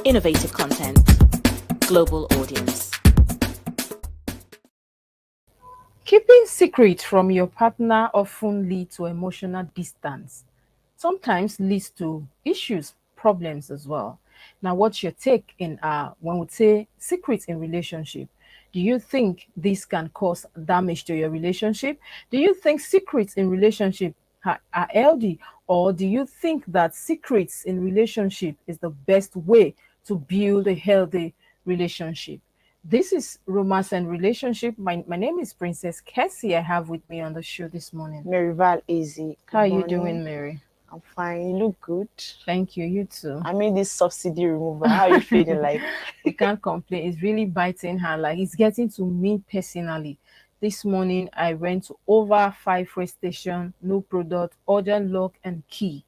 innovative content, global audience. Keeping secrets from your partner often leads to emotional distance. Sometimes leads to issues, problems as well. Now, what's your take in when we say secrets in relationship? Do you think this can cause damage to your relationship? Do you think secrets in relationship are healthy, or do you think that secrets in relationship is the best way to build a healthy relationship? This is Romance and Relationship. My name is Princess KESSY. I have with me on the show this morning MARYVAL Easy. How are you doing, Mary? I'm fine. You look good. Thank you. You too. I mean, this subsidy removal. How are you feeling like? We can't complain. It's really biting her. Like, it's getting to me personally. This morning, I went to over 5 race station, no product, urgent lock and key.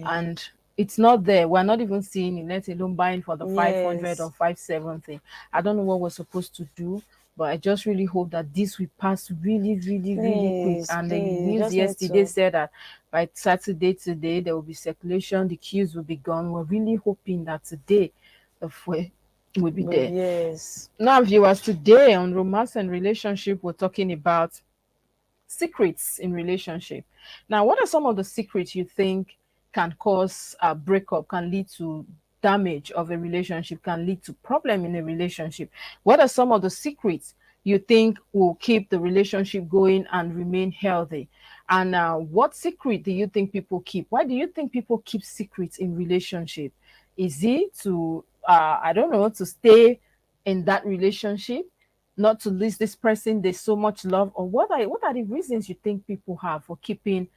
And it's not there. We're not even seeing it, let alone buying for the 500 or 570. I don't know what we're supposed to do, but I just really hope that this will pass really quick. And the news yesterday said that by Saturday today, there will be circulation, the queues will be gone. We're really hoping that today the fuel will be there. Yes. Now, viewers, today on Romance and Relationship, we're talking about secrets in relationship. Now, what are some of the secrets you think can cause a breakup, can lead to damage of a relationship, can lead to problem in a relationship? What are some of the secrets you think will keep the relationship going and remain healthy? And what secret do you think people keep? Why do you think people keep secrets in relationship? Is it to I don't know, to stay in that relationship, not to lose this person there's so much love? Or what are the reasons you think people have for keeping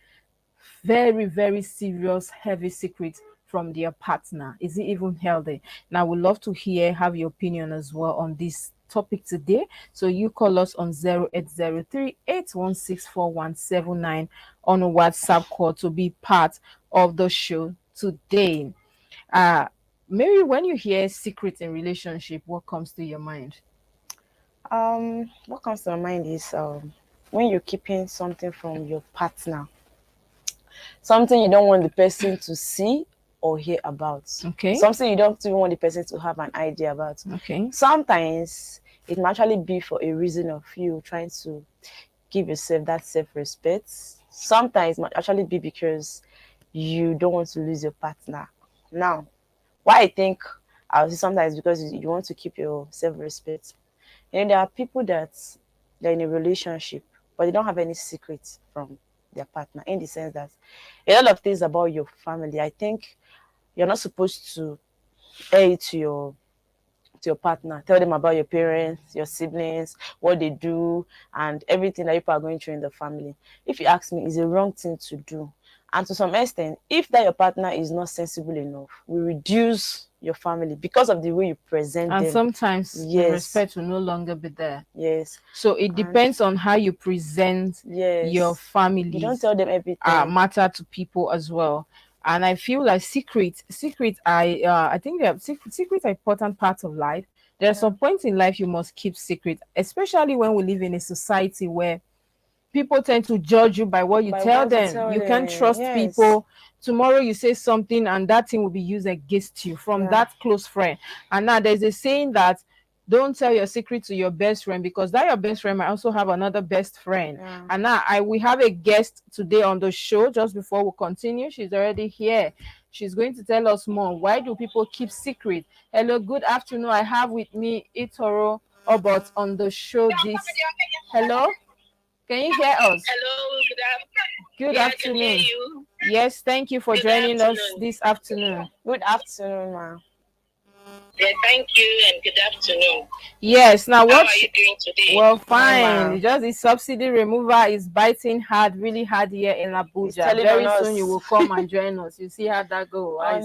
very serious heavy secrets from their partner? Is it even healthy? Now, we'd love to have your opinion as well on this topic today. So you call us on 0803-816-4179 on a WhatsApp call to be part of the show today. Mary, when you hear secret in relationship, what comes to your mind? What comes to my mind is when you're keeping something from your partner, something you don't want the person to see or hear about. Okay. Something you don't even want the person to have an idea about. Okay. Sometimes it might actually be for a reason of you trying to give yourself that self-respect. Sometimes it might actually be because you don't want to lose your partner. Now, why I think I'll say sometimes because you want to keep your self-respect. And there are people that they're in a relationship, but they don't have any secrets from their partner, in the sense that a lot of things about your family, I think you're not supposed to air it to your partner. Tell them about your parents, your siblings, what they do, and everything that people are going through in the family. If you ask me, it's a wrong thing to do. And to some extent, if that your partner is not sensible enough, we reduce your family because of the way you present them. And sometimes the respect will no longer be there. Yes. So it depends on how you present your family. You don't tell them everything. Matter to people as well. And I feel like secrets I think secrets are important parts of life. There are some points in life you must keep secret, especially when we live in a society where people tend to judge you by what you tell them. You can't trust people. Tomorrow you say something and that thing will be used against you from that close friend. And now there's a saying that don't tell your secret to your best friend, because that your best friend might also have another best friend. And now we have a guest today on the show. Just before we continue, she's already here. She's going to tell us more. Why do people keep secret? Hello, good afternoon. I have with me Itoro Obot on the show. Hello, can you hear us? Hello, good afternoon. Yes, thank you for joining us this afternoon. Good afternoon, ma. Yeah, thank you and good afternoon. Yes, now how are you doing today? Well, fine. Just the subsidy removal is biting hard, really hard here in Abuja. Very soon you will come and join us. You see how that goes. The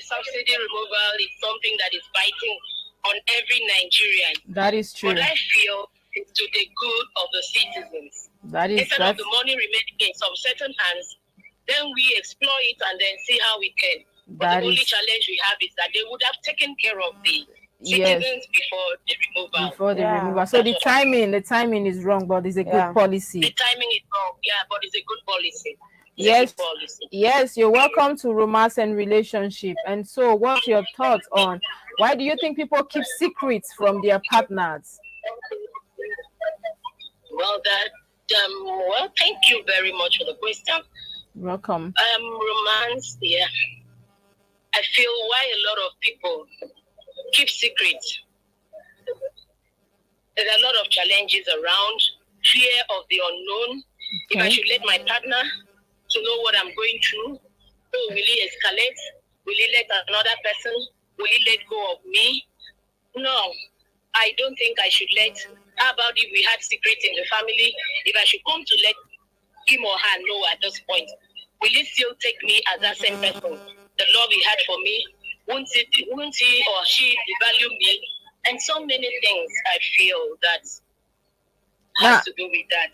subsidy removal is something that is biting on every Nigerian. That is true. But I feel it's to the good of the citizens. Instead of the money remaining in some certain hands, then we explore it and then see how we can. But the only challenge we have is that they would have taken care of the citizens before the removal. So the timing is wrong, but it's a good policy. The timing is wrong, but it's a good policy. Yes, policy. yes, you're welcome to Romance and Relationship. And so, what's your thoughts on why do you think people keep secrets from their partners? Well, thank you very much for the question. Welcome. Romance, yeah. I feel why a lot of people keep secrets. There's a lot of challenges around, fear of the unknown. Okay. If I should let my partner to know what I'm going through, will he escalate? Will he let another person? Will he let go of me? No, I don't think I should let. How about if we had secrets in the family? If I should come to let him or her know at this point, will he still take me as that same person? The love he had for me, won't he or she devalue me? And so many things I feel that has to do with that.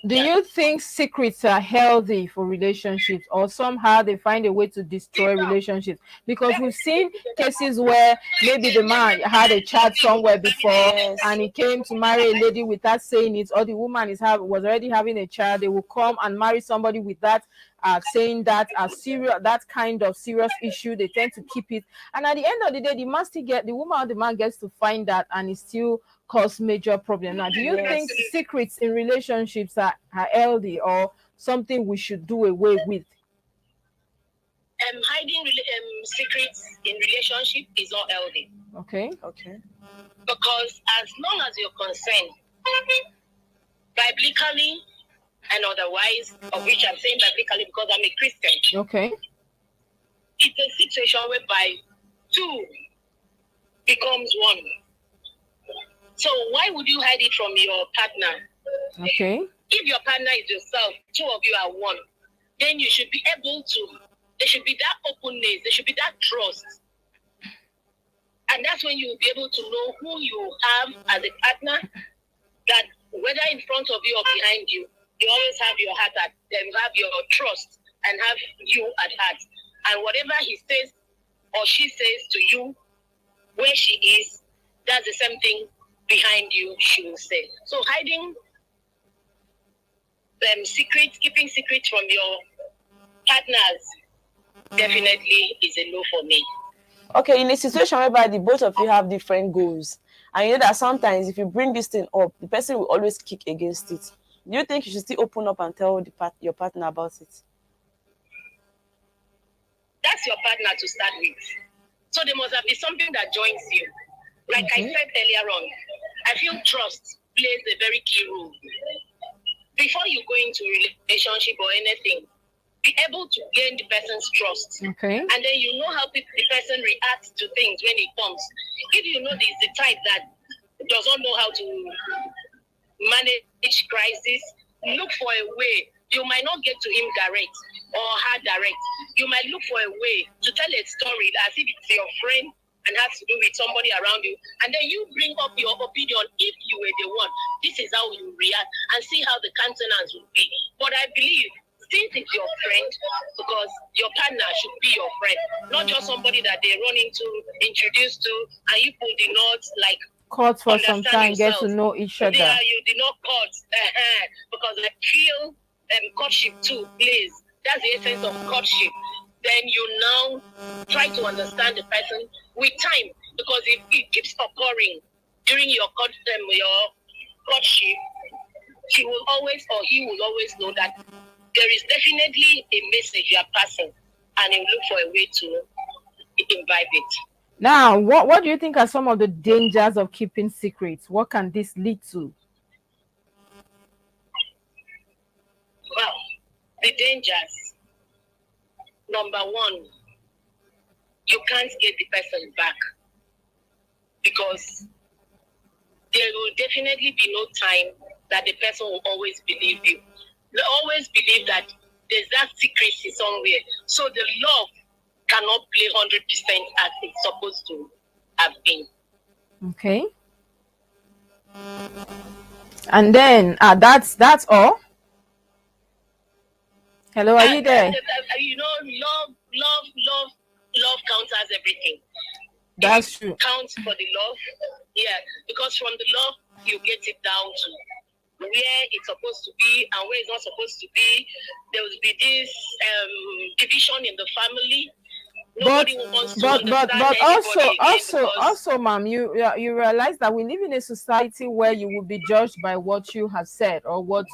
Do you think secrets are healthy for relationships, or somehow they find a way to destroy relationships? Because we've seen cases where maybe the man had a child somewhere before, and he came to marry a lady without saying it, or the woman was already having a child. They will come and marry somebody with that saying that that kind of serious issue. They tend to keep it, and at the end of the day, the woman or the man gets to find that, and it still cause major problem. Now, do you think secrets in relationships are healthy, or something we should do away with? Hiding secrets in relationship is not healthy. Okay. Because as long as you're concerned, biblically and otherwise, of which I'm saying biblically because I'm a Christian. Okay. It's a situation whereby two becomes one. So why would you hide it from your partner? Okay. If your partner is yourself, two of you are one, then you should be able to, there should be that openness, there should be that trust. And that's when you will be able to know who you have as a partner, that whether in front of you or behind you, you always have your heart at, have your trust and have you at heart. And whatever he says or she says to you, where she is, that's the same thing behind you she will say. So hiding secrets, keeping secrets from your partners definitely is a no for me. Okay, in a situation whereby the both of you have different goals, and you know that sometimes if you bring this thing up, the person will always kick against it. Do you think you should still open up and tell your partner about it? That's your partner to start with. So there must have been something that joins you. Like I said earlier on, I feel trust plays a very key role. Before you go into a relationship or anything, be able to gain the person's trust. Okay. And then you know how the person reacts to things when it comes. If you know there's the type that does not know how to manage crisis, look for a way. You might not get to him direct or her direct. You might look for a way to tell a story as if it's your friend and has to do with somebody around you. And then you bring up your opinion if you were the one. This is how you react and see how the countenance will be. But I believe since it's your friend, because your partner should be your friend, not just somebody that they run into, introduced to, and you pull the knots like court for some time, get to know each other. Yeah, you did not court because I feel courtship too plays. That's the essence of courtship. Then you now try to understand the person with time, because if it keeps occurring during your courtship, he will always know that there is definitely a message you are passing, and he will look for a way to imbibe it. Now, what do you think are some of the dangers of keeping secrets? What can this lead to? Well, the dangers. Number one, you can't get the person back, because there will definitely be no time that the person will always believe you. They always believe that there's that secrecy somewhere. So the love cannot play 100% as it's supposed to have been. Okay. And then that's all. Hello, are you there? You know, love counters everything. That's true. Counts for the love, yeah. Because from the love you get it down to where it's supposed to be and where it's not supposed to be. There will be this division in the family. Nobody wants to understand also, ma'am, you realize that we live in a society where you will be judged by what you have said or what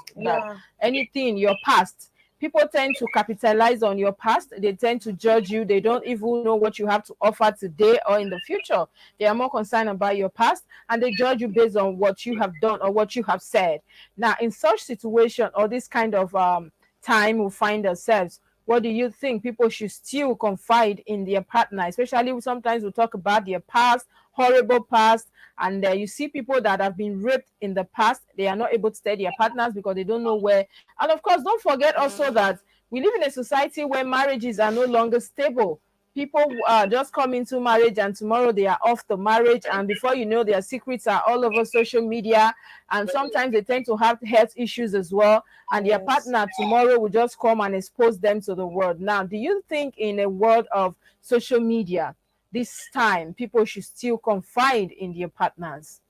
anything in your past. People tend to capitalize on your past. They tend to judge you. They don't even know what you have to offer today or in the future. They are more concerned about your past, and they judge you based on what you have done or what you have said. Now, in such situation or this kind of time we find ourselves, what do you think? People should still confide in their partner, especially sometimes we talk about their past, horrible past, and you see people that have been raped in the past. They are not able to tell their partners because they don't know where. And of course, don't forget also that we live in a society where marriages are no longer stable. People just come into marriage and tomorrow they are off the marriage, and before you know, their secrets are all over social media, and sometimes they tend to have health issues as well, and their partner tomorrow will just come and expose them to the world. Now, do you think in a world of social media this time people should still confide in their partners?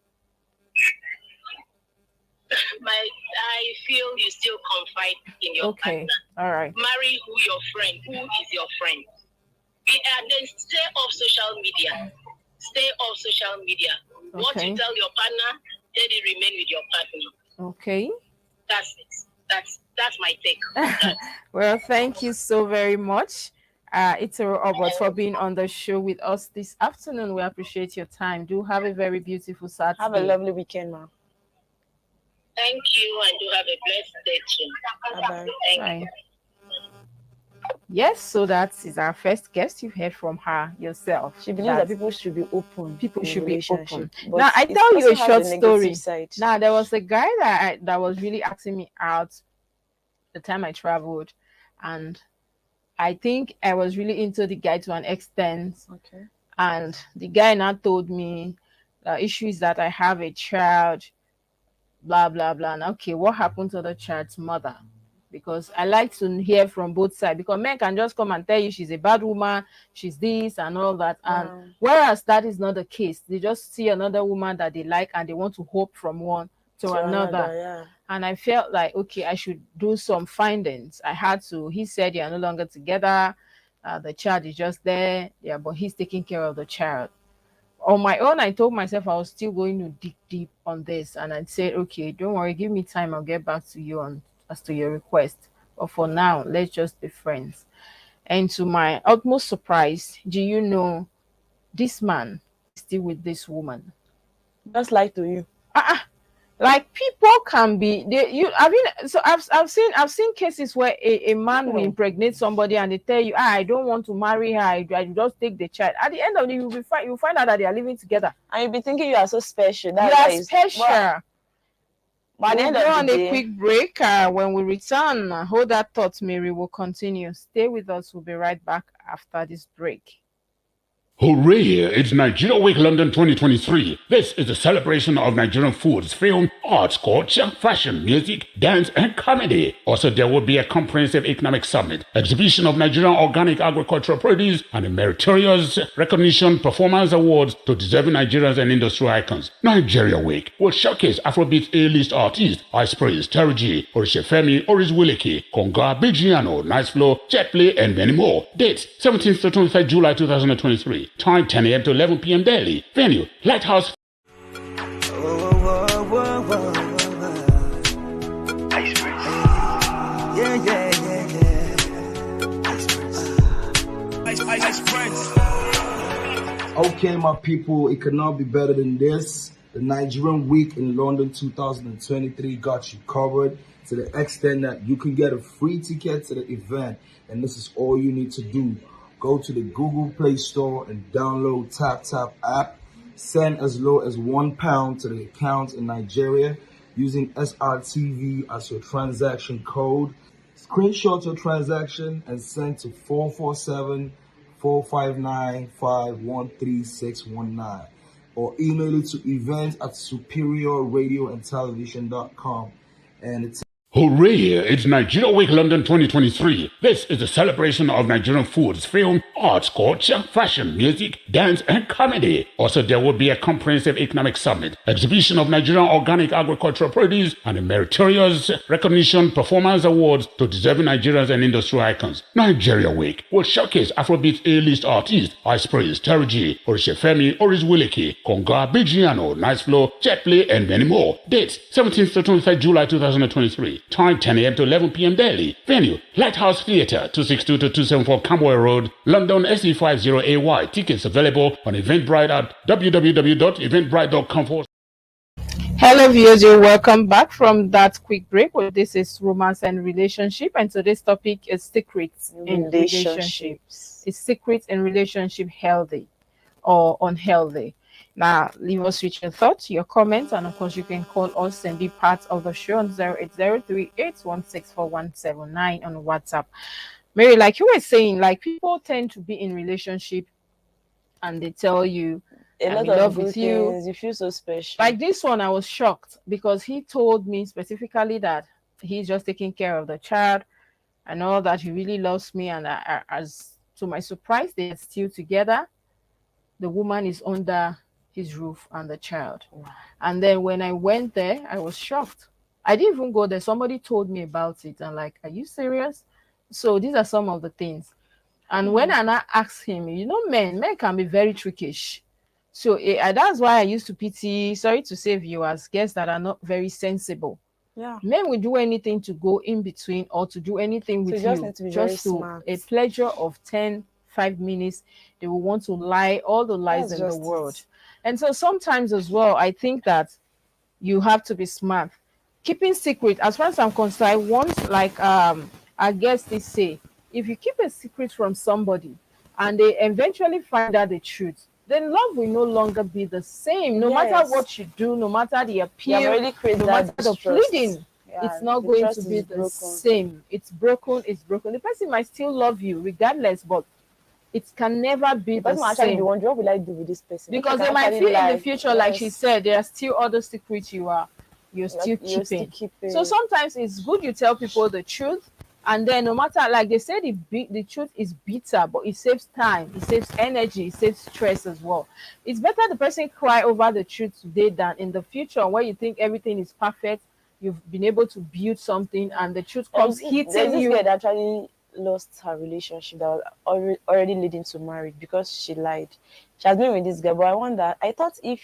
I feel you still confide in your partner. All right. Marry your friend. Who is your friend? And then stay off social media. Stay off social media. Okay. What you tell your partner, let it remain with your partner. Okay. That's it. That's my take. Well, thank you so very much, Itoro Obot, for being on the show with us this afternoon. We appreciate your time. Do have a very beautiful Saturday. Have a lovely weekend, ma'am. Thank you, and do have a blessed day too. Bye-bye. Thank you. Yes, so that is our first guest. You heard from her yourself. She believes that people should be open. People should be open. Now, I tell you a short story. Now, there was a guy that was really asking me out the time I traveled, and I think I was really into the guy to an extent. Okay. And the guy now told me the issue is that I have a child, blah blah blah. And okay, what happened to the child's mother? Because I like to hear from both sides, because men can just come and tell you she's a bad woman, she's this and all that. And whereas that is not the case, they just see another woman that they like and they want to hope from one to another. And I felt like, okay, I should do some findings. I had to. He said they are no longer together. The child is just there. Yeah, but he's taking care of the child. On my own, I told myself I was still going to dig deep on this. And I said, okay, don't worry, give me time. I'll get back to you on as to your request, but for now let's just be friends. And to my utmost surprise, do you know this man is still with this woman? Just like to you. Like people can be I've seen cases where a man will impregnate somebody and they tell you, I don't want to marry her, I just take the child. At the end of the day, you'll find out that they are living together, and you'll be thinking you are so special. You are special. But we'll go on a quick break. When we return, hold that thought, Mary. Will continue. Stay with us. We'll be right back after this break. Hooray! It's Nigeria Week London 2023. This is a celebration of Nigerian foods, film, arts, culture, fashion, music, dance, and comedy. Also, there will be a comprehensive economic summit, exhibition of Nigerian organic agricultural produce, and a meritorious recognition performance awards to deserving Nigerians and industrial icons. Nigeria Week will showcase Afrobeat A-list artists, Ice Prince, Terry G, Orishefemi, Oris Wiliki, Konga, Bijiano, Nice Flow, Jetplay, and many more. Dates, 17th to 25th July 2023. Time 10 a.m. to 11 p.m. daily. Venue, Lighthouse. Ice Prince. Yeah. Ice Prince. Okay, my people, it cannot be better than this. The Nigerian Week in London 2023 got you covered to the extent that you can get a free ticket to the event, and this is all you need to do. Go to the Google Play Store and download TapTap app. Send as low as £1 to the account in Nigeria using SRTV as your transaction code. Screenshot your transaction and send to 447-459-513619 or email it to events@superiorradioandtelevision.com. And it's Hooray! It's Nigeria Week London 2023. This is a celebration of Nigerian foods, film, arts, culture, fashion, music, dance, and comedy. Also, there will be a comprehensive economic summit, exhibition of Nigerian organic agricultural produce, and a meritorious recognition performance awards to deserving Nigerians and industry icons. Nigeria Week will showcase Afrobeat A-list artists, Ice Prince, Terry G, Orishefemi, Oris Wiliki, Konga, Bigiano, Nice Flow, Jetplay, and many more. Dates 17th to 23rd July 2023. Time 10 a.m. to 11 p.m. daily. Venue Lighthouse Theatre, 262 to 274 Camberwell Road, London SE50AY. Tickets available on Eventbrite at www.eventbrite.com. Hello viewers, you're welcome back from that quick break. Well, this is romance and relationship, and today's topic is secrets in relationships. Is secrets in relationship healthy or unhealthy? Now, leave us with your thoughts, your comments, and of course, you can call us and be part of the show on 08038164179 on WhatsApp. Mary, like you were saying, like people tend to be in relationship and they tell you, a lot of good things, you feel so special. Like this one, I was shocked because he told me specifically that he's just taking care of the child and all that. He really loves me, and as to my surprise, they are still together. The woman is under his roof and the child. Wow. And then when I went there, I was shocked. I didn't even go there. Somebody told me about it. And like, are you serious? So these are some of the things. And when I asked him, you know, men can be very trickish. So that's why I used to pity, sorry to say viewers, guests that are not very sensible. Yeah. Men will do anything to go in between or to do anything with you just to a pleasure of 5 minutes. They will want to lie all the lies in the world. And so sometimes as well, I think that you have to be smart. Keeping secret, as far as I'm concerned, once, like I guess they say, if you keep a secret from somebody and they eventually find out the truth, then love will no longer be the same. No matter what you do, no matter the appeal, no matter the pleading, it's not going to be the same. It's broken, it's broken. The person might still love you regardless, but it can never be the same. Wonder, what will I do with this person? Because they might feel in the future, like she said, there are still other secrets you're still keeping. So sometimes it's good you tell people the truth, and then no matter, like they say, the truth is bitter, but it saves time, it saves energy, it saves stress as well. It's better the person cry over the truth today than in the future where you think everything is perfect, you've been able to build something, and the truth comes hitting you. That actually lost her relationship that was already leading to marriage because she lied. She has been with this guy, but I wonder, I thought if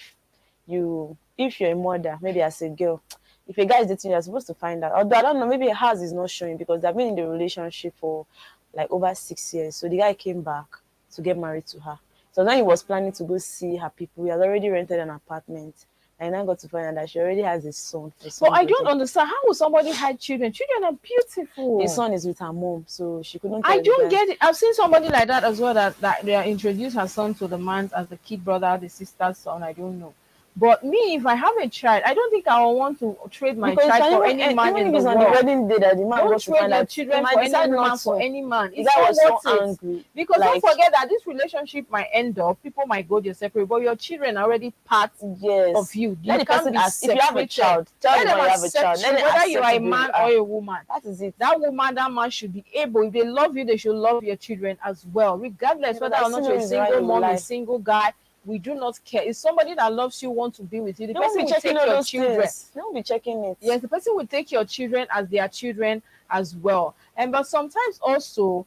you're a mother, maybe as a girl, if a guy is dating you, you're supposed to find out. Although I don't know, maybe hers is not showing because they've been in the relationship for like over 6 years. So the guy came back to get married to her. So then he was planning to go see her people. He had already rented an apartment. And I got to find out that she already has a son. But I don't understand. How would somebody hide children? Children are beautiful. His son is with her mom, so she couldn't. I don't get it. I've seen somebody like that as well, that they are introduced her son to the man as the kid brother, the sister's son. I don't know. But me, if I have a child, I don't think I will want to trade my child for any man in the world. On the wedding day that the man don't trade your children for any man for any man. It's not worth it. Because don't forget that this relationship might end up, people might go their separate, but your children are already part of you. You can't be if you have a child, tell them you have a child. Whether you are a man or a woman, that is it. That woman, that man should be able, if they love you, they should love your children as well, regardless whether or not you're a single mom, a single guy. We do not care. If somebody that loves you wants to be with you, the person will take your children. Don't be checking it. Yes, the person will take your children as their children as well. But sometimes also,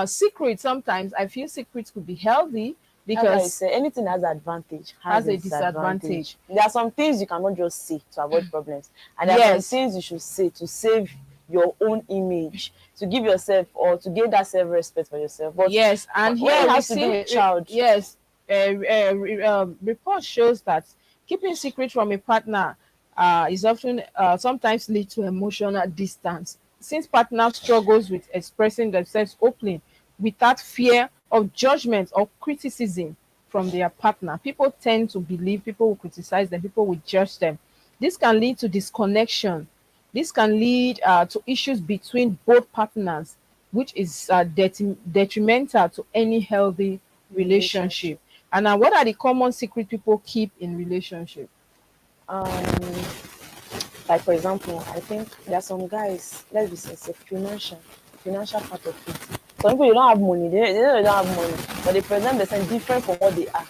secrets. Sometimes I feel secrets could be healthy because anything has advantage has a disadvantage. There are some things you cannot just say to avoid problems, and there are some things you should say to save your own image, to give yourself or to gain that self-respect for yourself. But yes, and here it has to do with child. Yes. Report shows that keeping secret from a partner is often sometimes lead to emotional distance, since partner struggles with expressing themselves openly without fear of judgment or criticism from their partner. People tend to believe people will criticize them, people will judge them. This can lead to disconnection. This can lead to issues between both partners, which is detrimental to any healthy relationship. And what are the common secret people keep in relationship? Like for example, I think there are some guys, let's be sincere, financial part of it. Some people they don't have money, they know they don't have money, but they present themselves different from what they are.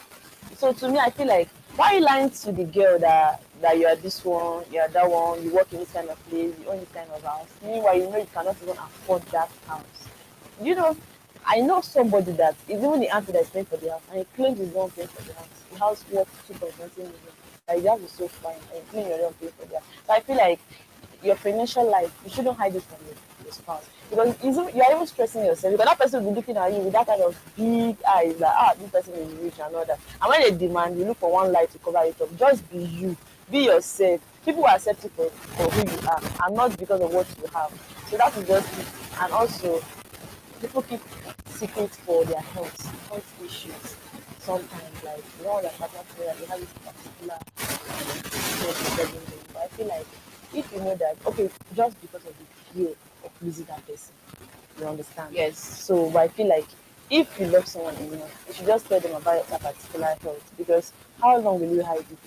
So to me, I feel like why are you lying to the girl that you are this one, you are that one, you work in this kind of place, you own this kind of house. Meanwhile, you know you cannot even afford that house. You know, I know somebody that is even the auntie that's paying for the house, and he claims he's not paying for the house. The house worth 2.1 million. Like the house is so fine, and you claim you're not paying for the house. So I feel like your financial life, you shouldn't hide it from your spouse, because you're even stressing yourself, because that person will be looking at you with that kind of big eyes, like this person is rich and all that. And when they demand, you look for one lie to cover it up. Just be you, be yourself. People will accept you for who you are, and not because of what you have. So that is just it. And also, people keep secrets for their health issues. Sometimes, like you know, their partner say that they have this particular problem. But I feel like if you know that, okay, just because of the fear of losing that person, you understand? Yes. So I feel like if you love someone enough, you should just tell them about that particular health, because how long will you hide it?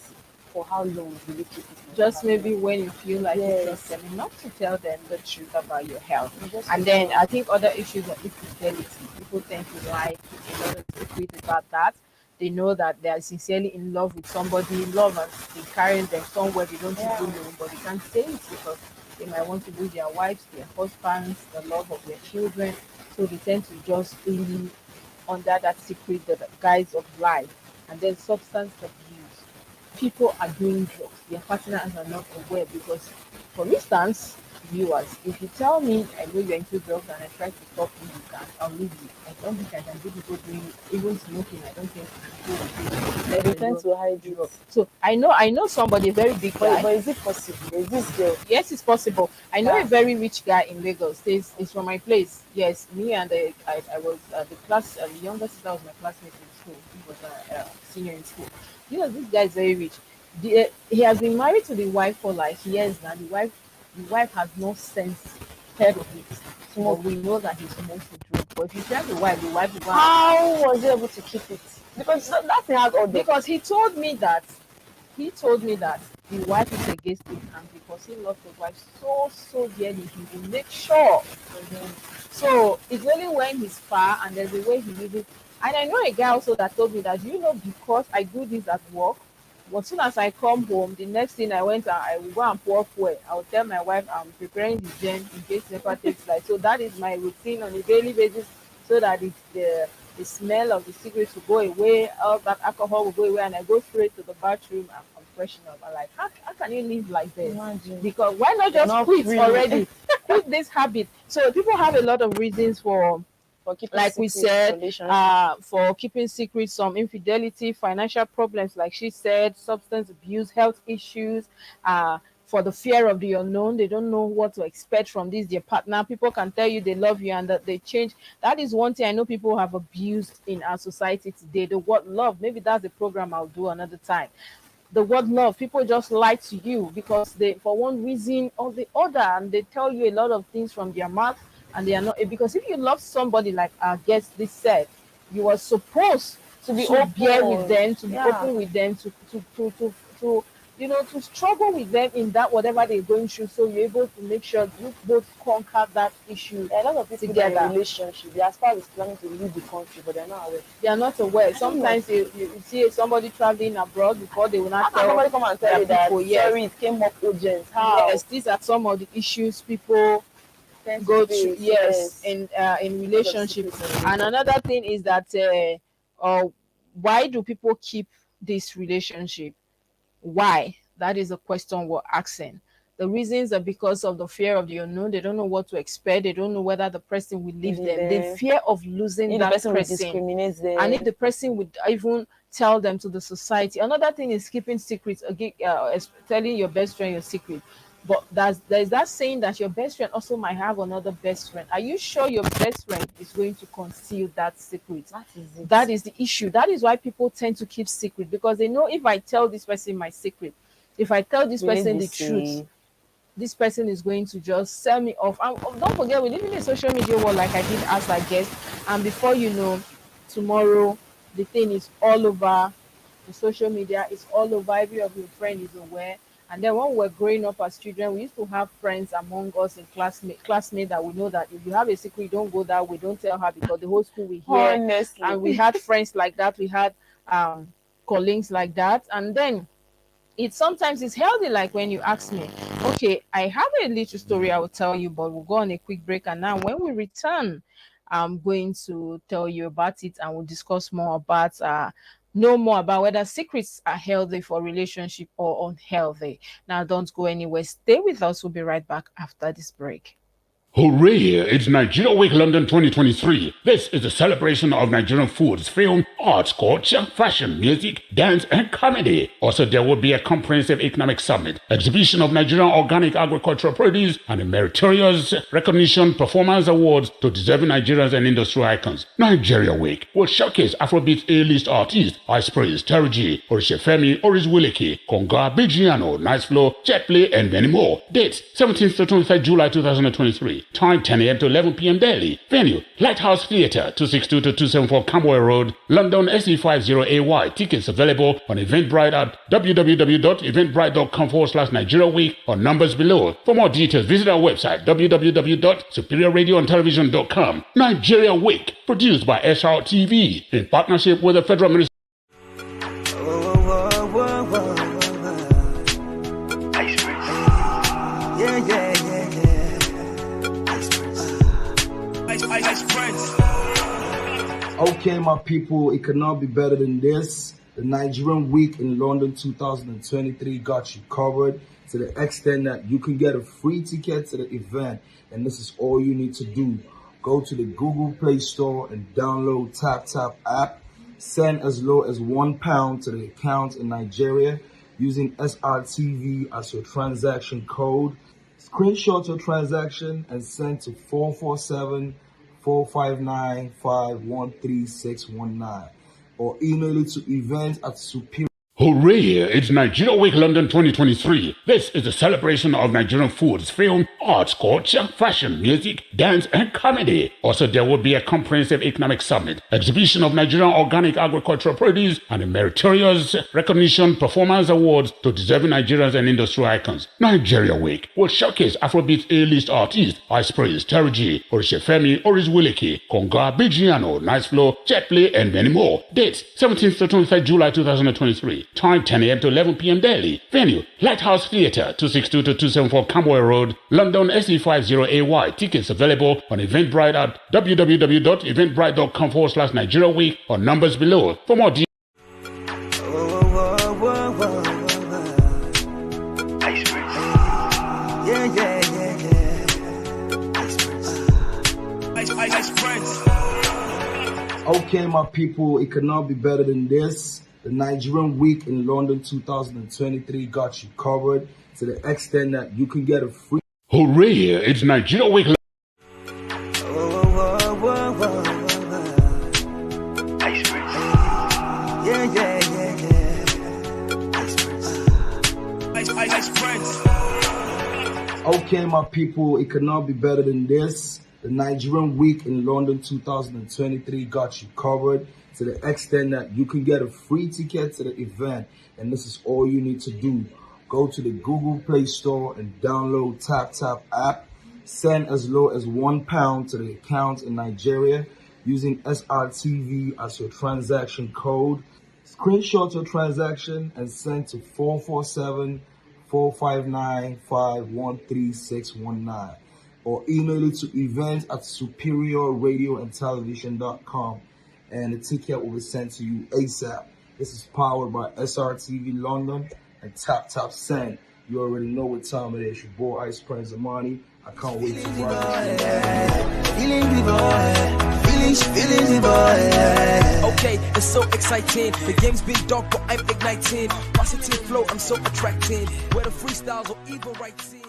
For how long will you keep it? Just maybe when you feel like you trust them enough to tell them the truth about your health. And then I think other issues are infidelity. People tend to like a lot of secret about that. They know that they are sincerely in love with somebody, love and they carrying them somewhere they don't even know, but they can't say it because they might want to lose their wives, their husbands, the love of their children. So they tend to just really under that secret, the guise of life. And then substance abuse. People are doing drugs. Their partners are not aware because, for instance, viewers, if you tell me I know you're into drugs and I try to stop you, you can't, I'll leave you. I don't think I can do people doing even smoking. I don't think I They tend to hide it. So I know somebody, a very big guy. But is it possible? Is this girl? Yes, it's possible. I know a very rich guy in Lagos. Stays is from my place. Yes, me and I was the younger sister was my classmate in school. He was a senior in school. You know, this guy is very rich. He has been married to the wife for like years now. The wife has no sense heard of it. But we know that he smokes the drug. But if you tell the wife will go. How was he able to keep it? Because that thing has all. Because he told me that the wife is against it, and because he loves his wife so dearly, he will make sure. So it's only when he's far and there's a way he uses it. And I know a guy also that told me that, because I do this at work, but as soon as I come home, the next thing I will go and pour fuel. I will tell my wife I'm preparing the gen in case never takes light. So that is my routine on a daily basis, so that the smell of the cigarette will go away, all that alcohol will go away, and I go straight to the bathroom and I'm freshen up. I'm like, how can you live like this? Imagine. Because why not just quit already? Quit this habit. So people have a lot of reasons for keeping, like we said, for keeping secrets, some infidelity, financial problems, like she said, substance abuse, health issues, for the fear of the unknown. They don't know what to expect from their partner. People can tell you they love you and that they change. That is one thing I know people have abused in our society today. The word love, maybe that's the program I'll do another time. The word love, people just lie to you because they, for one reason or the other, and they tell you a lot of things from their mouth, and they are not, because if you love somebody, like our guest this said, you are supposed to be open with them, to be open with them, to to struggle with them in that whatever they're going through, so you're able to make sure you both conquer that issue. A lot of people together. In a relationship, their spouse is planning to leave the country, but they're not aware. They are not aware. Sometimes you see somebody traveling abroad before they will not tell. Somebody come and tell you that sorry, it came up urgent. How? Yes, these are some of the issues people go through. Yes, in relationships. And another thing is that why do people keep this relationship? Why? That is a question we're asking. The reasons are because of the fear of the unknown. They don't know what to expect. They don't know whether the person will leave them. The fear of losing that person. Discriminates them. And if the person would even tell them to the society. Another thing is keeping secrets. Again, telling your best friend your secret. But there's that saying that your best friend also might have another best friend. Are you sure your best friend is going to conceal that secret? That is the issue. That is why people tend to keep secret, because they know if I tell this person my secret, if I tell this person the truth, this person is going to just sell me off. And don't forget, we live in a social media world, like I did ask our guest, and before you know, tomorrow the thing is all over. The social media is all over. Every of your friend is aware. And then when we were growing up as children, we used to have friends among us in classmates that we know that if you have a secret, don't go that way, don't tell her because the whole school will hear. Honestly. And we had friends like that. We had colleagues like that. And then it sometimes is healthy, like when you ask me, okay, I have a little story I will tell you, but we'll go on a quick break. And now when we return, I'm going to tell you about it and we'll discuss more about know more about whether secrets are healthy for relationship or unhealthy. Now don't go anywhere, stay with us, we'll be right back after this break. Hooray! It's Nigeria Week London 2023. This is a celebration of Nigerian foods, film, arts, culture, fashion, music, dance, and comedy. Also, there will be a comprehensive economic summit, exhibition of Nigerian organic agricultural produce, and a meritorious recognition performance awards to deserving Nigerians and industry icons. Nigeria Week will showcase Afrobeat A-list artists, Ice Praise, Terry G, Orishefemi, Oris Wiliki, Konga, Bigiano, Nice Flow, Jetplay, and many more. Dates, 17th to 23rd July 2023. Time 10 a.m. to 11 p.m. daily. Venue, Lighthouse Theatre, 262 to 274 Camberwell Road, London SE50AY. Tickets available on Eventbrite at www.eventbrite.com/Nigeria Week or numbers below. For more details, visit our website www.superiorradioandtelevision.com. Nigeria Week, produced by SR TV in partnership with the Federal Ministry. Okay, my people, it cannot be better than this. The Nigerian Week in London 2023 got you covered to the extent that you can get a free ticket to the event. And this is all you need to do. Go to the Google Play Store and download TapTap app. Send as low as £1 to the account in Nigeria using SRTV as your transaction code. Screenshot your transaction and send to 447-459-513619 or email it to events@superior. Hooray! It's Nigeria Week London 2023. This is a celebration of Nigerian foods, film, arts, culture, fashion, music, dance, and comedy. Also, there will be a comprehensive economic summit, exhibition of Nigerian organic agricultural produce, and a meritorious recognition performance awards to deserving Nigerians and industry icons. Nigeria Week will showcase Afrobeat A-list artists, Ice Praise, Terry G, Orishefemi, Oris Wiliki, Konga, Bigiano, Nice Flow, Jetplay, and many more. Dates, 17th to 23rd July 2023. Time 10 a.m. to 11 p.m. daily. Venue, Lighthouse Theatre, 262 to 274 Camberwell Road, London SE50AY. Tickets available on Eventbrite at www.eventbrite.com/Nigeria Week or numbers below. For more details. Okay, my people, it cannot be better than this. The Nigerian Week in London 2023 got you covered to the extent that you can get a free. Hooray! It's Nigeria Week. Okay, my people, it cannot be better than this. The Nigerian Week in London 2023 got you covered to the extent that you can get a free ticket to the event. And this is all you need to do. Go to the Google Play Store and download TapTap app. Send as low as £1 to the account in Nigeria using SRTV as your transaction code. Screenshot your transaction and send to 447-459-513619 or email it to events@superiorradioandtelevision.com and the ticket will be sent to you ASAP. This is powered by SRTV London and Tap Send. You already know what time it is. Your boy Ice Prince Amani. I can't wait to rock this. Feeling the boy. Okay, it's so exciting. The game's been dark, but I'm igniting. Positive flow, I'm so attracting. Where the freestyles or even writing.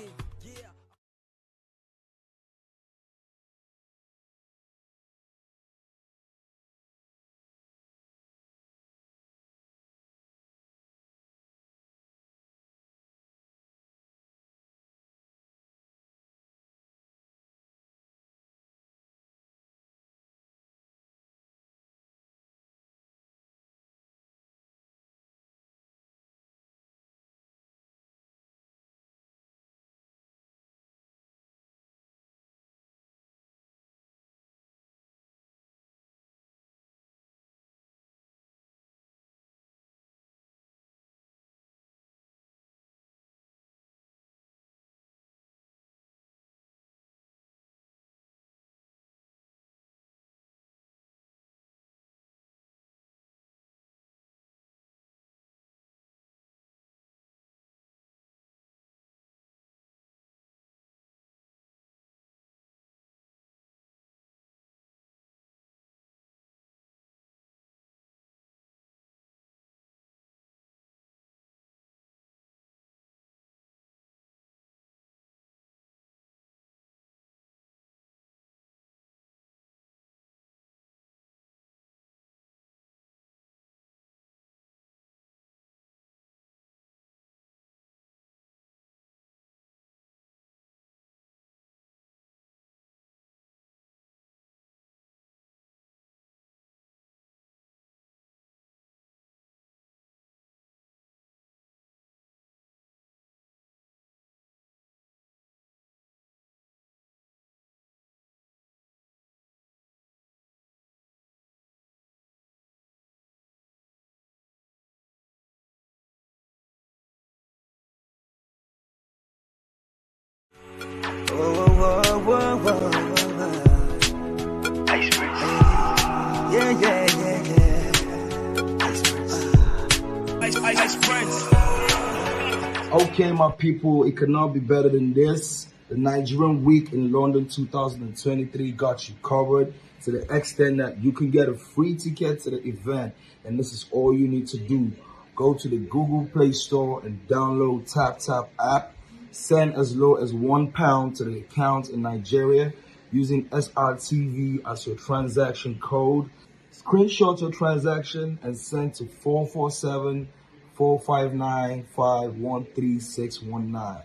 Okay, my people, it could not be better than this. The Nigerian Week in London 2023 got you covered to the extent that you can get a free ticket to the event. And this is all you need to do. Go to the Google Play Store and download TapTap app. Send as low as £1 to the account in Nigeria using SRTV as your transaction code. Screenshot your transaction and send to 447-459-513619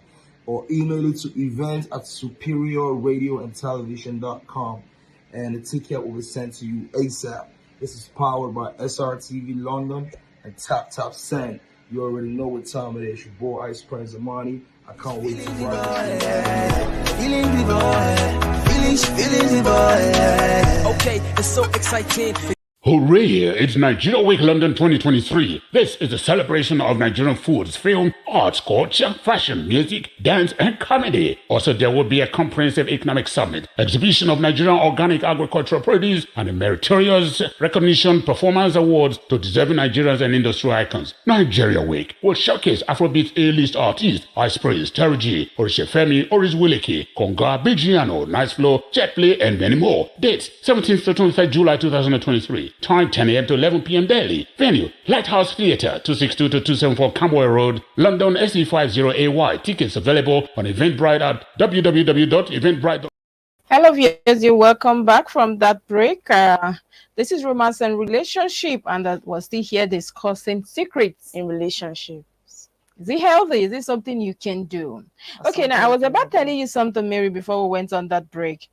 or email it to events@superiorradioandtelevision.com and the ticket will be sent to you ASAP. This is powered by SRTV London and TapTap Send. You already know what time it is. Your boy Ice Prince Amani. I can't wait to ride. Feeling the boy. Okay, it's so exciting. Hooray! It's Nigeria Week London 2023. This is a celebration of Nigerian foods, film, arts, culture, fashion, music, dance, and comedy. Also, there will be a comprehensive economic summit, exhibition of Nigerian organic agricultural produce, and a meritorious recognition performance awards to deserving Nigerians and industry icons. Nigeria Week will showcase Afrobeat A-list artists, Ice Prince, Terry G, Orishefemi, Oris Wiliki, Konga, Bigiano, Nice Flow, Jet Play, and many more. Dates, 17th to 23rd July 2023. Time 10 a.m. to 11 p.m. daily. Venue, Lighthouse Theatre, 262 to 274 Camberwell Road, London SE50AY. Tickets available on Eventbrite at www.eventbrite.com. Hello viewers, you're welcome back from that break. This is Romance and Relationship, and that was still here discussing secrets in relationships. Is it healthy? Is it something you can do? Okay, now I was about telling you something, Mary, before we went on that break.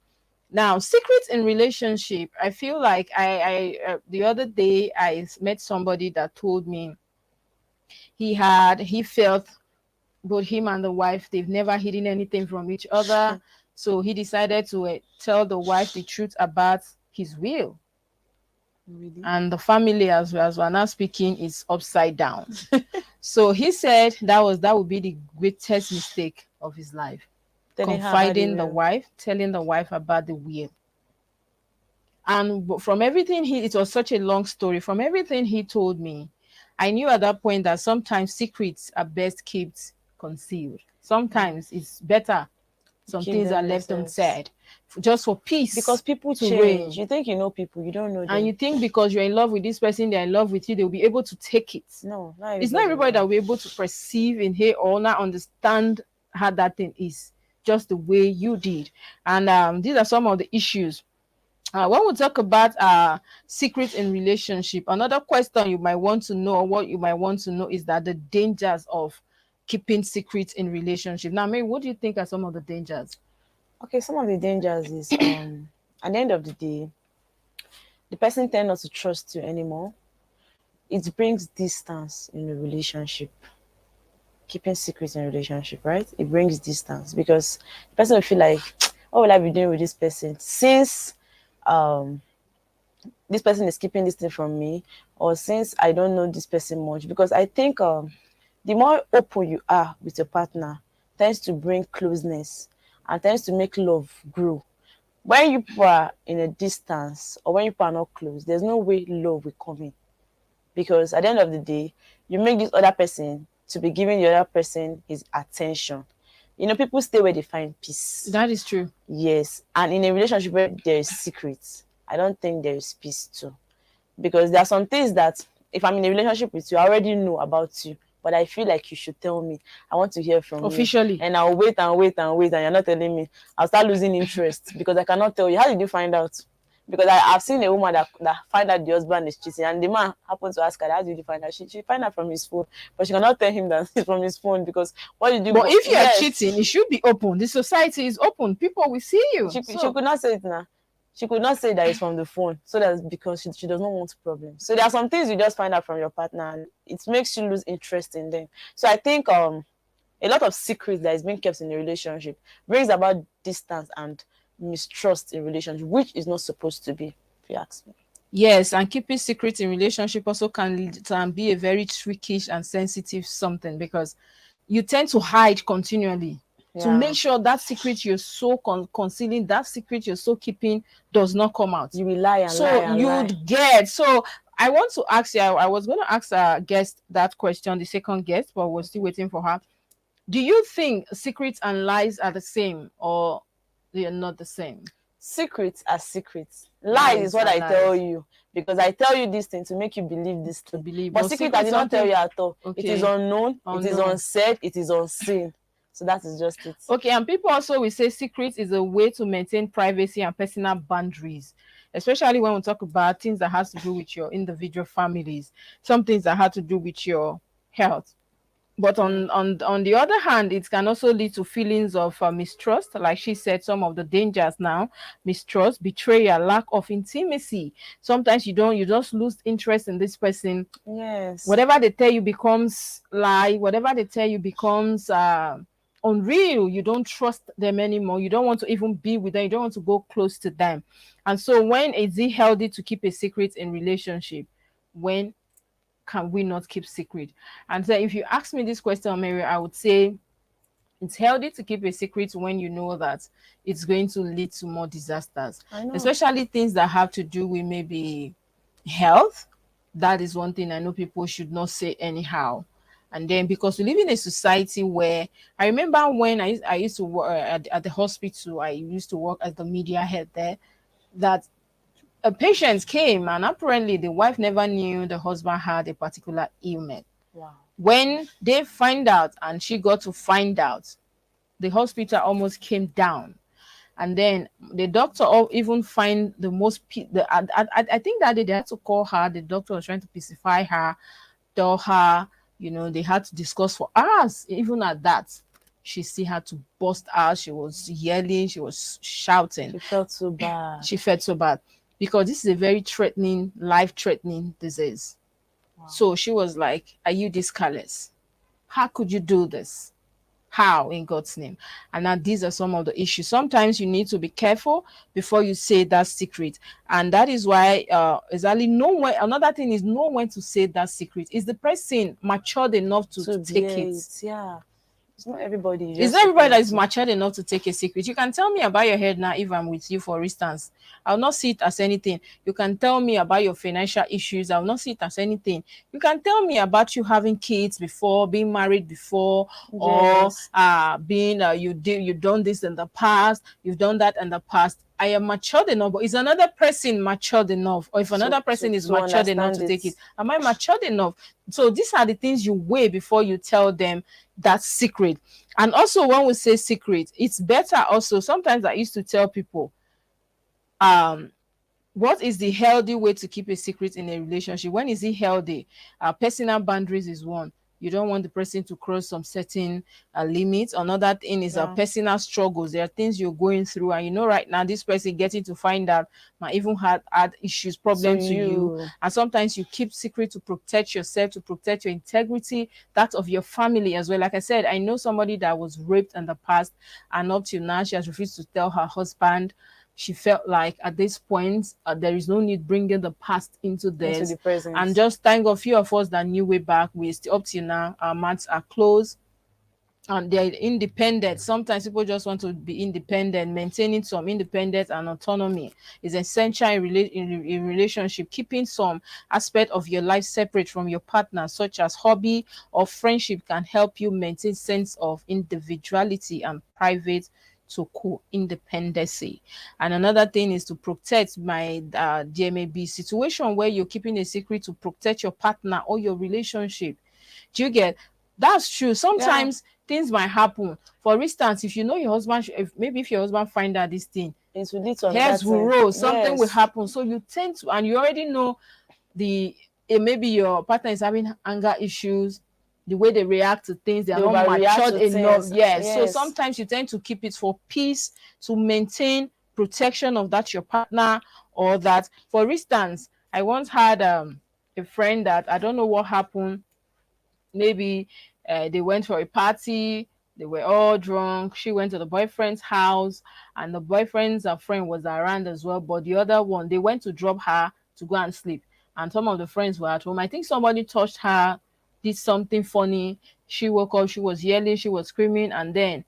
Now, secrets in relationship, I feel like I the other day I met somebody that told me he felt both him and the wife, they've never hidden anything from each other. So he decided to tell the wife the truth about his will. Really? And the family, as we're now speaking, is upside down. So he said that would be the greatest mistake of his life. Confiding the wife, telling the wife about the will. And from everything it was such a long story. From everything he told me, I knew at that point that sometimes secrets are best kept concealed. Sometimes it's better some things are left unsaid, just for peace. Because people change. You think you know people, you don't know them. And you think because you're in love with this person, they're in love with you, they'll be able to take it. No, it's not everybody that will be able to perceive in here or not understand how that thing is, just the way you did. And these are some of the issues. When we talk about secrets in relationship, another question you might want to know, or what you might want to know, is that the dangers of keeping secrets in relationship. Now, Mary, what do you think are some of the dangers? Okay, some of the dangers is at the end of the day, the person tends not to trust you anymore. It brings distance in a relationship. Keeping secrets in a relationship, right? It brings distance because the person will feel like, what will I be doing with this person since this person is keeping this thing from me, or since I don't know this person much. Because I think the more open you are with your partner tends to bring closeness and tends to make love grow. When you are in a distance or when you are not close, there's no way love will come in. Because at the end of the day, you make this other person to be giving the other person his attention. You know, people stay where they find peace. That is true. Yes. And in a relationship where there is secrets, I don't think there is peace too. Because there are some things that if I'm in a relationship with you, I already know about you. But I feel like you should tell me. I want to hear from you. Officially. And I'll wait and wait and wait, and you're not telling me. I'll start losing interest because I cannot tell you. How did you find out? Because I've seen a woman that find out the husband is cheating, and the man happened to ask her, how did you find out? She find out from his phone, but she cannot tell him that it's from his phone because what did you do? But if you are cheating, it should be open. The society is open. People will see you. She could not say it now. She could not say that it's from the phone. So that's because she does not want problems. So there are some things you just find out from your partner and it makes you lose interest in them. So I think a lot of secrets that is being kept in a relationship brings about distance and mistrust in relationship, which is not supposed to be, if you ask me. Yes, and keeping secrets in relationship also can be a very tricky and sensitive something because you tend to hide continually. Yeah. To make sure that secret you're so concealing, that secret you're so keeping does not come out. You will lie and so lie and you'd get. So I want to ask you, I was going to ask our guest that question, the second guest, but we're still waiting for her. Do you think secrets and lies are the same, or they are not the same? Secrets are secrets. Lies is what I tell you, because I tell you this thing to make you believe this thing. But secret I did not tell you at all. Okay. It is unknown, it is unsaid, it is unseen. So that is just it. Okay, and people also will say secrets is a way to maintain privacy and personal boundaries, especially when we talk about things that has to do with your individual families, some things that have to do with your health. But on the other hand, it can also lead to feelings of mistrust. Like she said, some of the dangers now: mistrust, betrayal, lack of intimacy. Sometimes you just lose interest in this person. Yes. Whatever they tell you becomes lie. Whatever they tell you becomes unreal. You don't trust them anymore. You don't want to even be with them. You don't want to go close to them. And so, when is it healthy to keep a secret in relationship? When can we not keep secret? And so if you ask me this question, Mary, I would say it's healthy to keep a secret when you know that it's going to lead to more disasters, especially things that have to do with maybe health. That is one thing I know people should not say anyhow. And then, because we live in a society where, I remember when I used to work at the hospital, I used to work as the media head there, that a patient came and apparently the wife never knew the husband had a particular ailment. Wow. When they find out, and she got to find out, the hospital almost came down. And then the doctor even find the most, I think that they had to call her. The doctor was trying to pacify her, tell her, they had to discuss for hours. Even at that, she still had to burst out. She was yelling, she was shouting. She felt so bad. She felt so bad. Because this is a very threatening, life-threatening disease. Wow. So she was like, are you this careless? How could you do this? How, in God's name? And now these are some of the issues. Sometimes you need to be careful before you say that secret. And that is why exactly another thing is know when to say that secret. Is the person matured enough to take it? Yeah. It's not everybody. It's not everybody that is matured enough to take a secret. You can tell me about your head now if I'm with you, for instance. I'll not see it as anything. You can tell me about your financial issues. I'll not see it as anything. You can tell me about you having kids before, being married before, yes, or being you've done this in the past, you've done that in the past. I am matured enough, but is another person matured enough? Or if another person is matured enough to take it, am I matured enough? So these are the things you weigh before you tell them that secret. And also, when we say secret, it's better also. Sometimes I used to tell people, what is the healthy way to keep a secret in a relationship? When is it healthy? Personal boundaries is one. You don't want the person to cross some certain limits. Another thing is personal struggles. There are things you're going through, and right now this person getting to find out might even had issues, problems to you. And sometimes you keep secret to protect yourself, to protect your integrity, that of your family as well. Like I said, I know somebody that was raped in the past, and up till now she has refused to tell her husband. She felt like at this point, there is no need bringing the past into this. And just thank God, few of us that knew way back, we still up till now, our mouths are closed and they're independent. Sometimes people just want to be independent. Maintaining some independence and autonomy is essential in relationship. Keeping some aspect of your life separate from your partner, such as hobby or friendship, can help you maintain sense of individuality and private to co-independency. And another thing is to protect there may be situation where you're keeping a secret to protect your partner or your relationship. Do you get? That's true. Sometimes things might happen. For instance, if you know your husband, if your husband find out this thing, it will lead to heads will roll, something will happen. So you tend to, and you already know maybe your partner is having anger issues, the way they react to things, they are not matured enough. Yes. So sometimes you tend to keep it for peace, to maintain protection of that your partner, or that, for instance, I once had a friend that I don't know what happened. Maybe they went for a party, they were all drunk. She went to the boyfriend's house, and the boyfriend's friend was around as well. But the other one, they went to drop her to go and sleep, and some of the friends were at home. I think somebody touched her, did something funny. She woke up, she was yelling, she was screaming, and then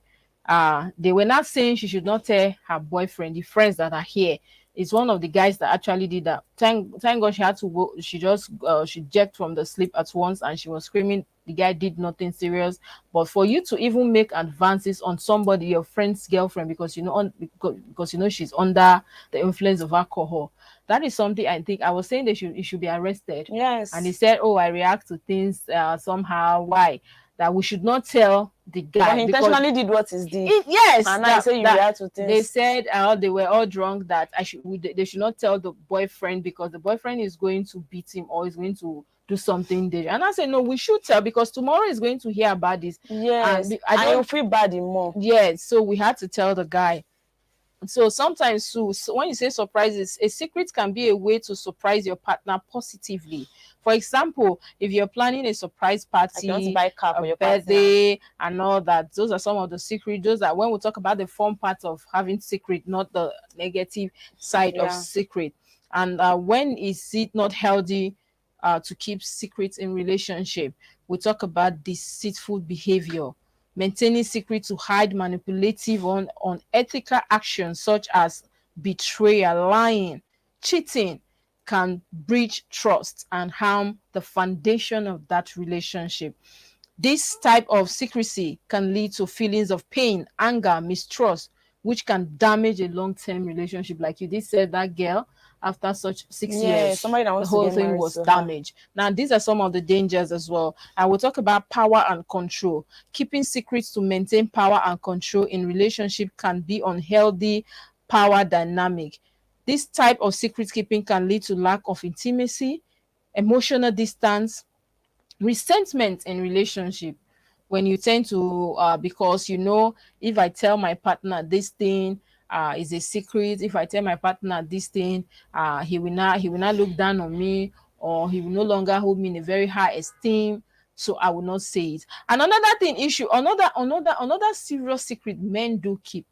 they were not saying she should not tell her boyfriend. The friends that are here, it's one of the guys that actually did that. Thank God she had to go. She just she jerked from the sleep at once, and she was screaming the guy did nothing serious. But for you to even make advances on somebody, your friend's girlfriend, because because you know she's under the influence of alcohol, that is something I think I was saying he should be arrested. Yes. And he said, "Oh, I react to things somehow. Why?" That we should not tell the guy. But he intentionally did what is did. Yes. And I say you react to things. They said they were all drunk, that they should not tell the boyfriend, because the boyfriend is going to beat him or is going to do something dangerous. And I said, no, we should tell, because tomorrow is going to hear about this. Yes. And you'll feel bad more. Yes. So we had to tell the guy. So sometimes, so when you say surprises, a secret can be a way to surprise your partner positively. For example, if you're planning a surprise party, like you want to buy a car for your birthday and all that, those are some of the secrets. Those are when we talk about the fun part of having secret, not the negative side of secret. And when is it not healthy to keep secrets in relationship? We talk about deceitful behavior, maintaining secrets to hide manipulative or unethical actions such as betrayal, lying, cheating, can breach trust and harm the foundation of that relationship. This type of secrecy can lead to feelings of pain, anger, mistrust, which can damage a long-term relationship. Like you did say, that girl, after such 6 years, somebody that wants the whole to get thing was damaged. Now, these are some of the dangers as well. And we'll talk about power and control. Keeping secrets to maintain power and control in relationship can be unhealthy power dynamic. This type of secret keeping can lead to lack of intimacy, emotional distance, resentment in relationship. When you tend to because you know, if I tell my partner this thing is a secret, if I tell my partner this thing, he will not look down on me, or he will no longer hold me in a very high esteem, so I will not say it. And another serious secret men do keep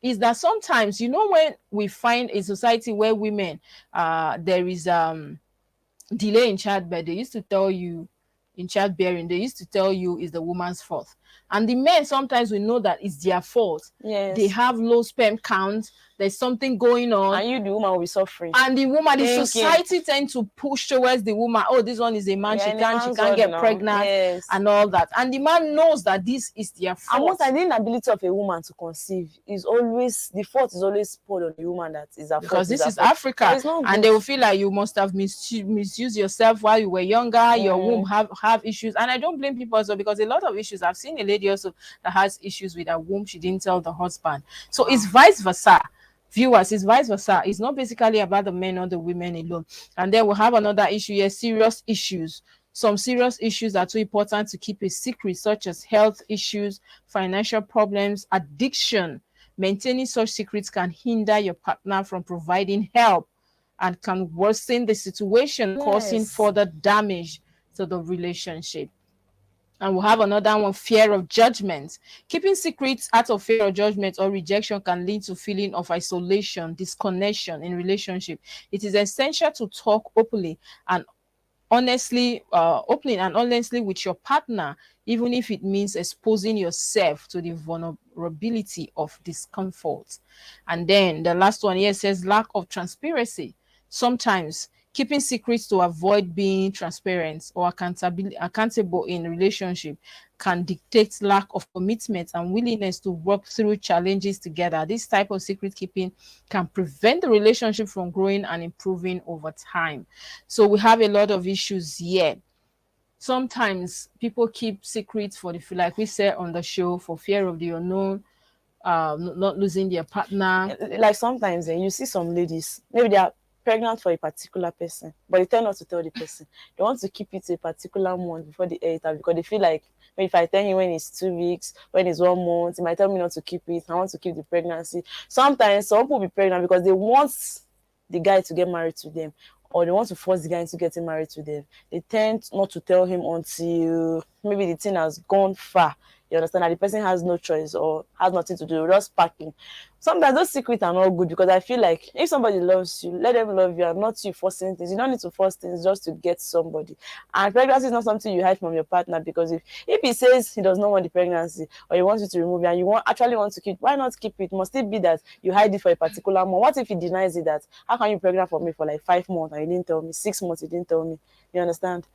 is that sometimes, you know, when we find a society where women there is delay in childbirth, they used to tell you, in childbearing, they used to tell you is the woman's fault. And the men, sometimes we know that it's their fault. Yes. They have low sperm count, there's something going on. And you, the woman, will be suffering. And the woman, the society tends to push towards the woman. Oh, this one is a man, she can't get pregnant and all that. And the man knows that this is their fault. And most of the inability of a woman to conceive is always, the fault is always put on the woman that is a fault. Because this is Africa. And they will feel like you must have misused yourself while you were younger, your womb have issues. And I don't blame people also, because a lot of issues, I've seen a lady also that has issues with her womb, she didn't tell the husband. So it's vice versa. Viewers, it's vice versa. It's not basically about the men or the women alone. And then we'll have another issue here, serious issues. Some serious issues are too important to keep a secret, such as health issues, financial problems, addiction. Maintaining such secrets can hinder your partner from providing help and can worsen the situation, causing further damage to the relationship. And we'll have another one, fear of judgment. Keeping secrets out of fear of judgment or rejection can lead to feeling of isolation, disconnection in relationship. It is essential to talk openly and honestly with your partner, even if it means exposing yourself to the vulnerability of discomfort. And then the last one here says lack of transparency. Sometimes keeping secrets to avoid being transparent or accountable in a relationship can dictate lack of commitment and willingness to work through challenges together. This type of secret keeping can prevent the relationship from growing and improving over time. So we have a lot of issues here. Sometimes people keep secrets for like we said on the show, for fear of the unknown, not losing their partner. Like sometimes you see some ladies, maybe they are pregnant for a particular person, but they tell not to tell the person. They want to keep it to a particular month before they air it out, because they feel like, maybe if I tell him when it's 2 weeks, when it's 1 month, he might tell me not to keep it. I want to keep the pregnancy. Sometimes some people be pregnant because they want the guy to get married to them, or they want to force the guy into getting married to them. They tend not to tell him until maybe the thing has gone far. You understand that the person has no choice or has nothing to do, just packing. Sometimes those secrets are not good, because I feel like if somebody loves you, let them love you, and not you forcing things. You don't need to force things just to get somebody. And pregnancy is not something you hide from your partner, because if he says he does not want the pregnancy, or he wants you to remove it, and you actually want to keep it, why not keep it? Must it be that you hide it for a particular month? What if he denies it, that how can you pregnant for me for like 5 months and you didn't tell me, 6 months you didn't tell me? You understand?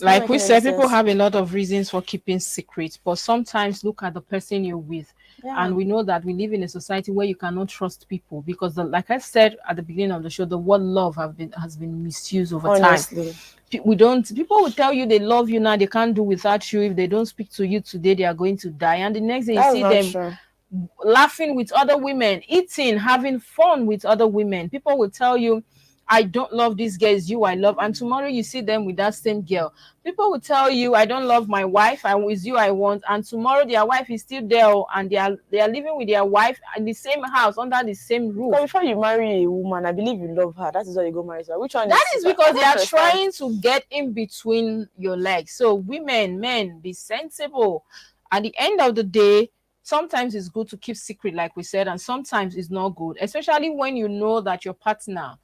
Like we said, people have a lot of reasons for keeping secrets, but sometimes look at the person you're with. Yeah. And we know that we live in a society where you cannot trust people because, like I said at the beginning of the show, the word love has been misused over time. People will tell you they love you now, they can't do without you. If they don't speak to you today, they are going to die. And the next day you see them laughing with other women, eating, having fun with other women. People will tell you, I don't love this girl, it's you I love. And tomorrow you see them with that same girl. People will tell you, I don't love my wife, and with you I want. And tomorrow their wife is still there, and they are living with their wife in the same house, under the same roof. But before you marry a woman, I believe you love her. That is why you go marry her. Which one? That is because they are trying to get in between your legs. So women, men, be sensible. At the end of the day, sometimes it's good to keep secret, like we said, and sometimes it's not good, especially when you know that your partner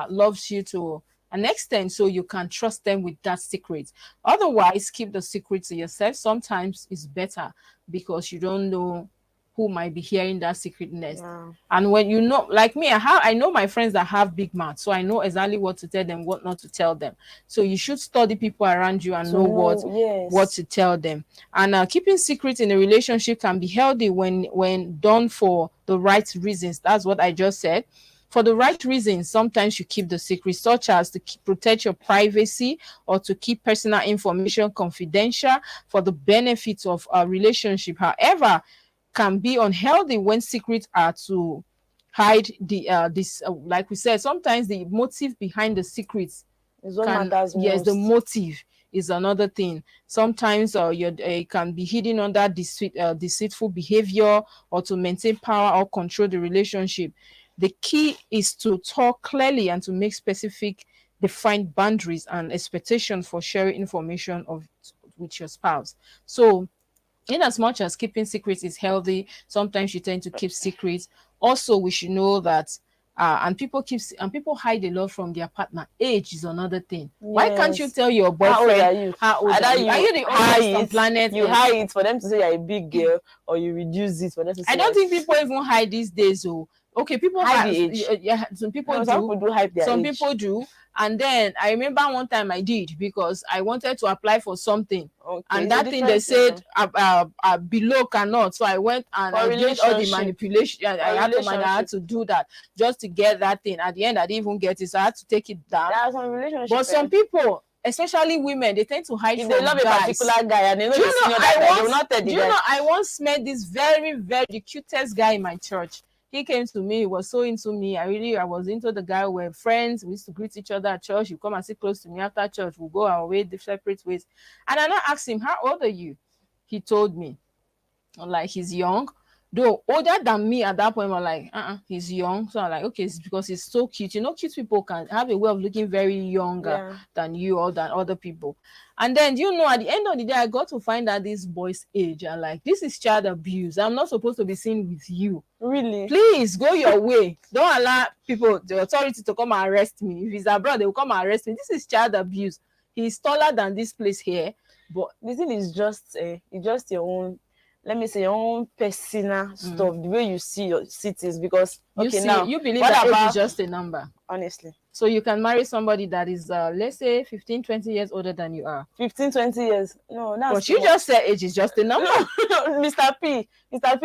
loves you to an extent, so you can trust them with that secret. Otherwise, keep the secret to yourself. Sometimes it's better because you don't know who might be hearing that secret nest. Yeah. And when you know, like me, I know my friends that have big mouths, so I know exactly what to tell them, what not to tell them. So you should study people around you and know what to tell them. And keeping secrets in a relationship can be healthy when done for the right reasons. That's what I just said. For the right reasons, sometimes you keep the secret, such as to protect your privacy or to keep personal information confidential for the benefits of a relationship. However, can be unhealthy when secrets are to hide the like we said, sometimes the motive behind the secrets is what matters most. Yes, the motive is another thing. Sometimes it can be hidden under deceitful behavior or to maintain power or control the relationship. The key is to talk clearly and to make specific, defined boundaries and expectations for sharing information with your spouse. So, in as much as keeping secrets is healthy, sometimes you tend to keep secrets. Also, we should know that and people hide a lot from their partner. Age is another thing. Yes. Why can't you tell your boyfriend how old are you? Are you the oldest on planet? You hide it for them to say you're a big girl, or you reduce it for them to say. I don't think people even hide these days. Oh, okay, people hide the age. Yeah, some people do. Some people do hide their some age. People do. And then I remember one time I did because I wanted to apply for something. Okay, and that thing they said below cannot. So I went and I did all the manipulation. I had to do that just to get that thing. At the end, I didn't even get it. So I had to take it down. But some people, especially women, they tend to hide from they love guys. A particular guy and they know I once met this very, very cutest guy in my church. He came to me, he was so into me. I was into the guy. We were friends. We used to greet each other at church. You come and sit close to me after church. We'll go our way, separate ways. And I asked him, how old are you? He told me, like, he's young. Though older than me at that point, I'm like, he's young. So I'm like, okay, it's because he's so cute. You know, cute people can have a way of looking very younger than you or than other people. And then, you know, at the end of the day, I got to find out this boy's age. And like, this is child abuse. I'm not supposed to be seen with you. Really? Please go your way. Don't allow people, the authority, to come and arrest me. If he's abroad, they will come and arrest me. This is child abuse. He's taller than this place here. But the thing is just your own, let me say, your own personal stuff, the way you see your cities, because you believe that age is just a number. Honestly. So you can marry somebody that is, let's say, 15, 20 years older than you are. 15, 20 years. No, that's but you just said age is just a number. Mr. P,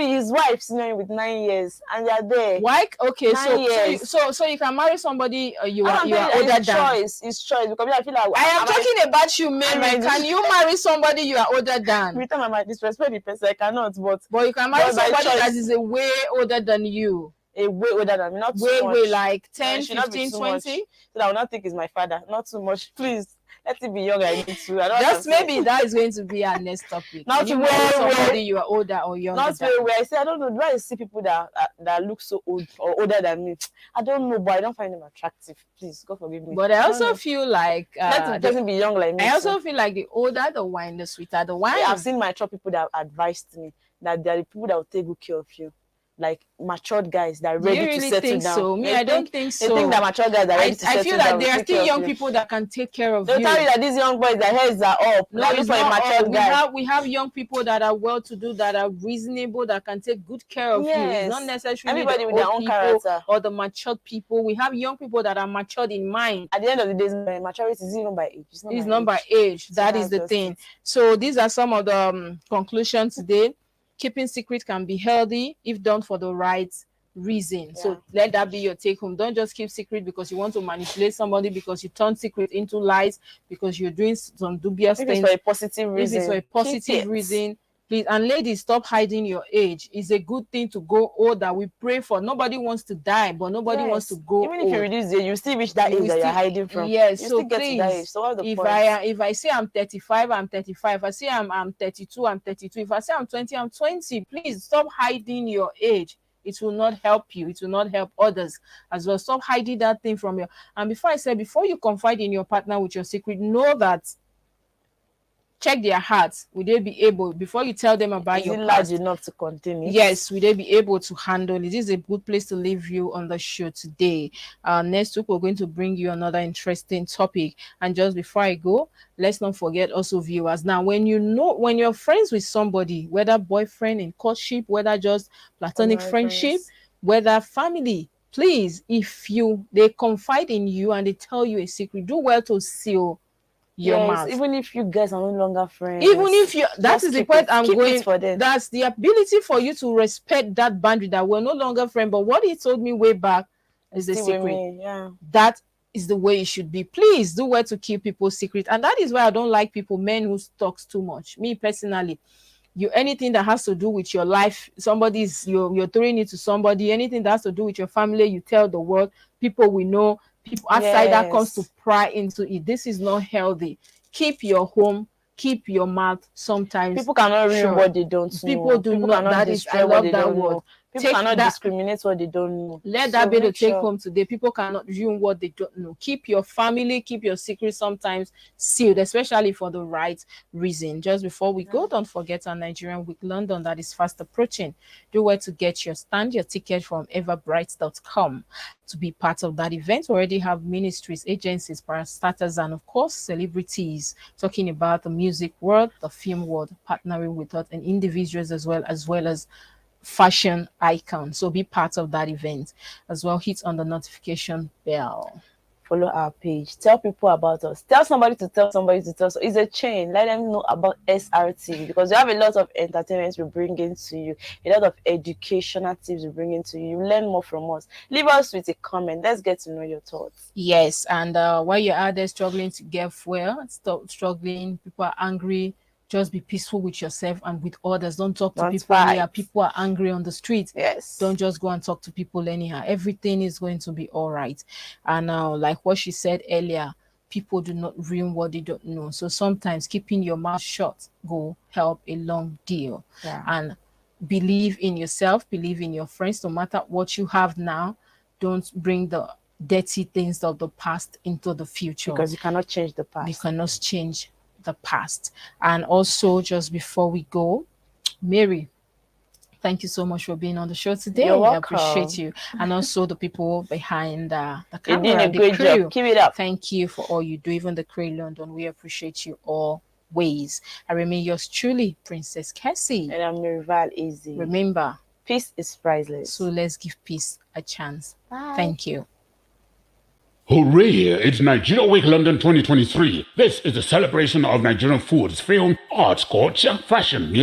his wife senior him with 9 years, and they're there. Why? Okay, so you can marry somebody you are older than. It's choice because I feel like I am talking about you, Mary. Can you marry somebody you are older than? Every time I might disrespect the person, I cannot. But you can marry somebody that is a way older than you. A way older than me, not too much. Way like 10, 15, 20. So that I will not think it's my father. Not too much, please. Let it be young. I need to. Just maybe that is going to be our next topic. Not to where somebody you are older or younger. Not where I say I don't know. Do I see people that look so old or older than me? I don't know, but I don't find them attractive. Please, God forgive me. But I also feel like let the person be young like me. I also feel like the older the wine, the sweeter the wine. I've seen my church people that have advised me that they are the people that will take good care of you. like matured guys that are Do you ready really to settle think down. so? Me, I don't think so. They think that mature guys are ready to settle down. I feel that there are take still care young of you. people that can take care of They'll you. tell you that these young boys, their heads are up. No, Look it's for a not matured guy. We have young people that are well-to-do, that are reasonable, that can take good care of you. It's not necessarily everybody the with their old own people character or the matured people. We have young people that are matured in mind. At the end of the day, maturity is even by age. It's not by age. That is the thing. So these are some of the conclusions today. Keeping secret can be healthy if done for the right reason. So let that be your take home. Don't just keep secret because you want to manipulate somebody, because you turn secret into lies, because you're doing some dubious things. If it's for a positive reason. If it's for a positive reason, please. And ladies, stop hiding your age. It's a good thing to go older. We pray for. Nobody wants to die, but nobody wants to go even old. if you reduce it, you still reach that age that you're hiding from. Yes, you so still get please, to that age. So what are the if I say I'm 35, I'm 35. If I say I'm 32, I'm 32. If I say I'm 20, I'm 20. Please stop hiding your age. It will not help you. It will not help others as well. Stop hiding that thing from you. And before you confide in your partner with your secret, know that, check their hearts. Will they be able, before you tell them about your past, large enough to contain it? Yes, will they be able to handle it? This is a good place to leave you on the show today. Next week, we're going to bring you another interesting topic. And just before I go, let's not forget also, viewers. Now, when you're friends with somebody, whether boyfriend in courtship, whether just platonic friendship, whether family, please, if they confide in you and they tell you a secret, do well to seal your mouth. Even if you guys are no longer friends, even if you, that is the point I'm going for them. That's the ability for you to respect that boundary, that we're no longer friends, but what he told me way back is the secret. That is the way it should be. Please do well to keep people's secret. And that is why I don't like men who talks too much. Me personally, anything that has to do with your life, you're throwing it to somebody, anything that has to do with your family, you tell the world, people we know, people outside that comes to pry into it. This is not healthy. Keep your home, keep your mouth. Sometimes people cannot read what they don't know. People not. That is, I love that word. People cannot discriminate what they don't know. Let that be the take home today. People cannot ruin what they don't know. Keep your family, keep your secrets sometimes sealed, especially for the right reason. Just before we go, don't forget our Nigerian Week London that is fast approaching. Do well to get your ticket from everbright.com to be part of that event. We already have ministries, agencies, parastatals, and of course celebrities talking about the music world, the film world, partnering with us, and individuals as well as fashion icons. So be part of that event as well. Hit on the notification bell. Follow our page. Tell people about us. Tell somebody to tell somebody to tell. So it's a chain. Let them know about SRTV, because we have a lot of entertainment we bring into you, a lot of educational tips we bring into you. You learn more from us. Leave us with a comment. Let's get to know your thoughts. Yes, and while you're out there struggling to get fuel, stop struggling. People are angry. Just be peaceful with yourself and with others. Don't talk to people anyhow. People are angry on the street. Yes. Don't just go and talk to people anyhow. Everything is going to be all right. And like what she said earlier, people do not ruin what they don't know. So sometimes keeping your mouth shut go help a long deal. Yeah. And believe in yourself. Believe in your friends. No matter what you have now, don't bring the dirty things of the past into the future. Because you cannot change the past. You cannot change the past. And also, just before we go, Mary, thank you so much for being on the show today. You're welcome. I appreciate you. And also the people behind the camera. You're doing a great job. Keep it up. Thank you for all you do. Even the crew in London, we appreciate you always. I remain yours truly, Princess KESSY. And I'm MARYVAL Easy. Remember, peace is priceless. So let's give peace a chance. Bye. Thank you. Hooray! It's Nigeria Week London 2023. This is a celebration of Nigerian foods, film, arts, culture, fashion, music.